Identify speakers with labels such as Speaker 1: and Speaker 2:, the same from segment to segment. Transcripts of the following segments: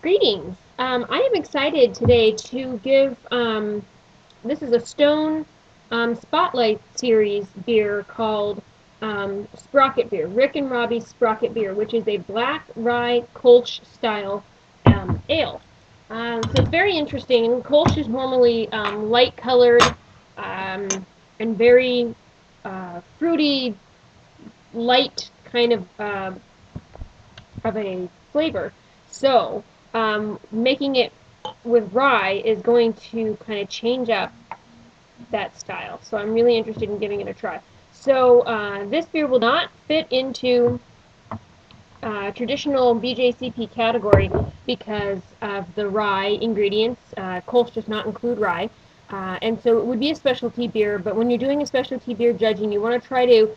Speaker 1: Greetings. I am excited today to give, this is a Stone Spotlight Series beer called Sprocket Bier, Rick and Robbie's Sprocket Bier, which is a black rye Kolsch style ale. So it's very interesting. Kolsch is normally light colored and very fruity, light kind of a flavor. So making it with rye is going to kind of change up that style. So I'm really interested in giving it a try. So this beer will not fit into traditional BJCP category because of the rye ingredients. Kolsch does not include rye. And so it would be a specialty beer, but when you're doing a specialty beer judging, you want to try to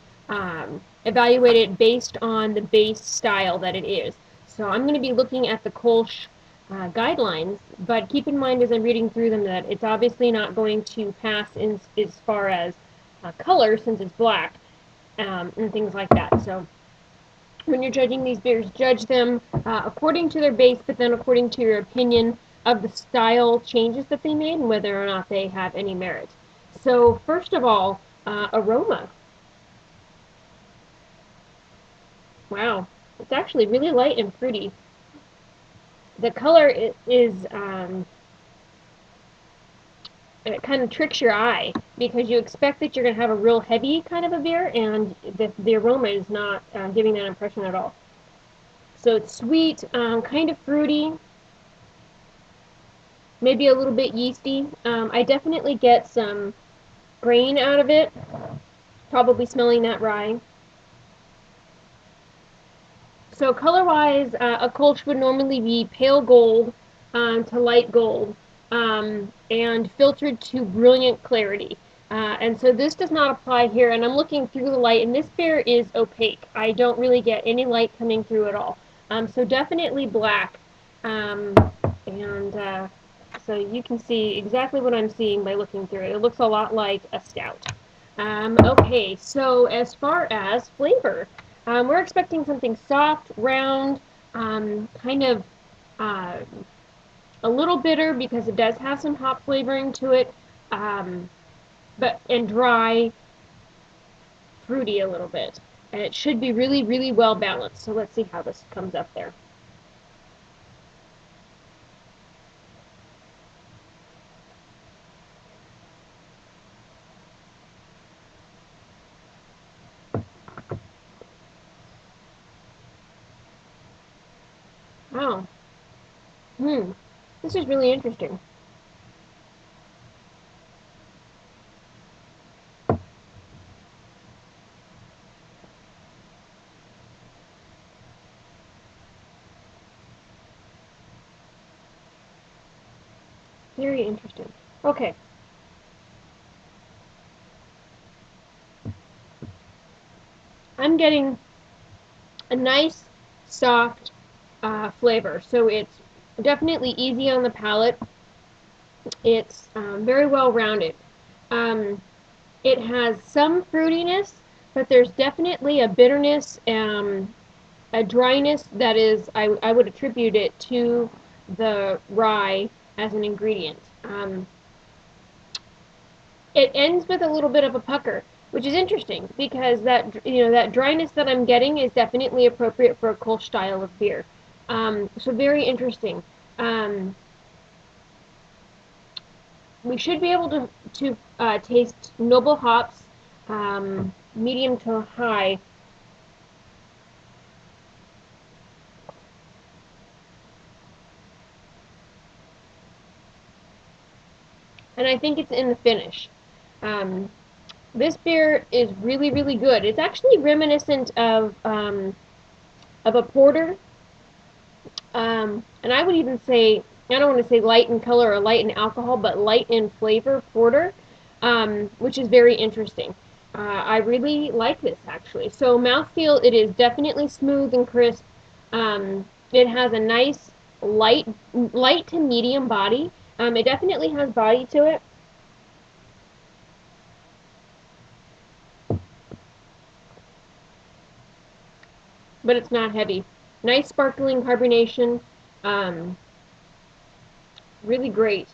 Speaker 1: evaluate it based on the base style that it is. So I'm going to be looking at the Kolsch guidelines, but keep in mind as I'm reading through them that it's obviously not going to pass as far as color since it's black and things like that. So when you're judging these beers, judge them according to their base, but then according to your opinion of the style changes that they made and whether or not they have any merit. So first of all, aroma. Wow, it's actually really light and fruity. The color is it kind of tricks your eye because you expect that you're going to have a real heavy kind of a beer, and the aroma is not giving that impression at all. So it's sweet, kind of fruity, maybe a little bit yeasty. I definitely get some grain out of it, probably smelling that rye. So color-wise, a Kolsch would normally be pale gold to light gold and filtered to brilliant clarity. And so this does not apply here, and I'm looking through the light, and this beer is opaque. I don't really get any light coming through at all. So definitely black, and so you can see exactly what I'm seeing by looking through it. It looks a lot like a stout. Okay, so as far as flavor, we're expecting something soft, round, kind of uh, a little bitter because it does have some hop flavoring to it, and dry, fruity a little bit. And it should be really, really well balanced. So let's see how this comes up there. Wow. This is really interesting. Very interesting. Okay. I'm getting a nice, soft flavor. So it's definitely easy on the palate. It's very well rounded. Um, it has some fruitiness, but there's definitely a bitterness, a dryness that is, I would attribute it to the rye as an ingredient. It ends with a little bit of a pucker, which is interesting because that dryness that I'm getting is definitely appropriate for a Kolsch style of beer. So very interesting. Um, we should be able to taste noble hops, medium to high. And I think it's in the finish. Um, this beer is really, really good. It's actually reminiscent of a porter, and I would even say, I don't want to say light in color or light in alcohol, but light in flavor porter, which is very interesting. I really like this actually. So mouthfeel, it is definitely smooth and crisp. It has a nice light to medium body. It definitely has body to it. But it's not heavy. Nice sparkling carbonation. Um, really great.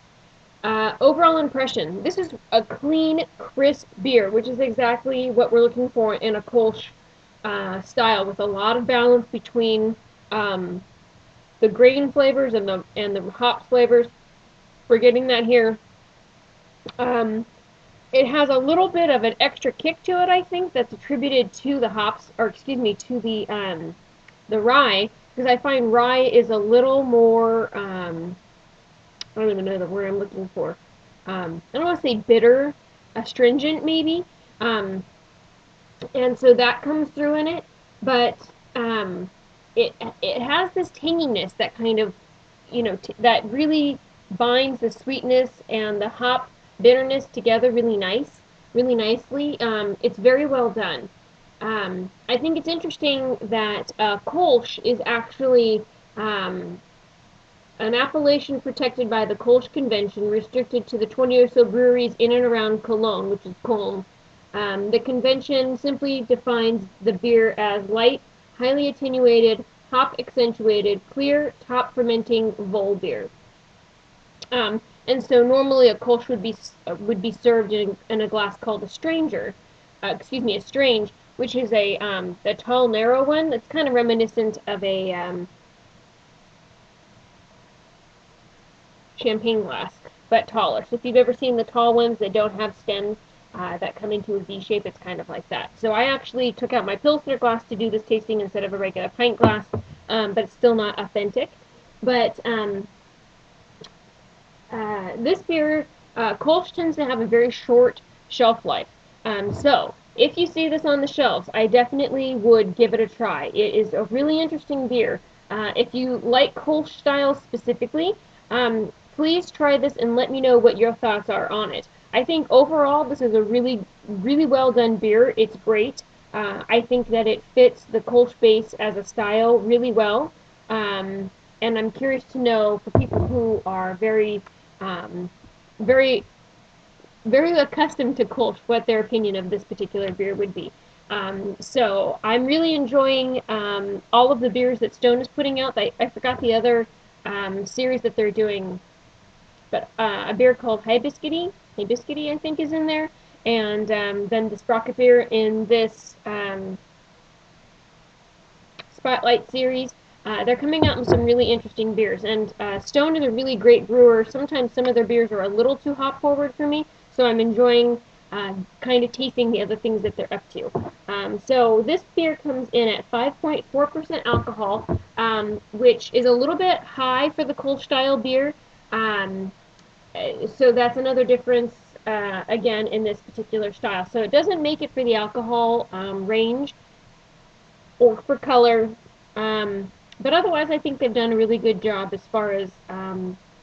Speaker 1: Overall impression, this is a clean, crisp beer, which is exactly what we're looking for in a Kolsch style, with a lot of balance between um, the grain flavors and the hops flavors. We're getting that here. Um, it has a little bit of an extra kick to it, I think, that's attributed to the hops, or excuse me, to the rye, because I find rye is a little more, I don't even know the word I'm looking for. I don't want to say bitter, astringent maybe. Um, and so that comes through in it, but um, it has this tanginess that kind of, that really binds the sweetness and the hop bitterness together really nicely. It's very well done. I think it's interesting that Kolsch is actually an appellation protected by the Kolsch Convention, restricted to the 20 or so breweries in and around Cologne, which is Köln. The convention simply defines the beer as light, highly attenuated, hop accentuated, clear, top fermenting vol beer. And so normally a Kolsch would be served in a glass called a stranger, a strange, which is a tall, narrow one that's kind of reminiscent of a champagne glass, but taller. So if you've ever seen the tall ones that don't have stems that come into a V shape, it's kind of like that. So I actually took out my Pilsner glass to do this tasting instead of a regular pint glass, but it's still not authentic. But this beer, Kolsch tends to have a very short shelf life. So if you see this on the shelves, I definitely would give it a try. It is a really interesting beer. If you like Kolsch style specifically, please try this and let me know what your thoughts are on it. I think overall this is a really, really well done beer. It's great. I think that it fits the Kolsch base as a style really well. And I'm curious to know, for people who are very, very accustomed to Kolsch, what their opinion of this particular beer would be. So I'm really enjoying all of the beers that Stone is putting out. I forgot the other series that they're doing, but a beer called Hibiscus, I think, is in there, and then the Sprocket Bier in this Spotlight series. They're coming out with some really interesting beers, and Stone is a really great brewer. Sometimes some of their beers are a little too hop forward for me, so I'm enjoying kind of tasting the other things that they're up to. So this beer comes in at 5.4% alcohol, which is a little bit high for the Kolsch style beer. So that's another difference, again, in this particular style. So it doesn't make it for the alcohol range or for color. But otherwise, I think they've done a really good job as far as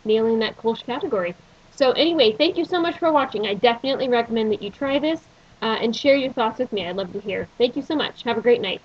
Speaker 1: nailing that Kolsch category. So anyway, thank you so much for watching. I definitely recommend that you try this and share your thoughts with me. I'd love to hear. Thank you so much. Have a great night.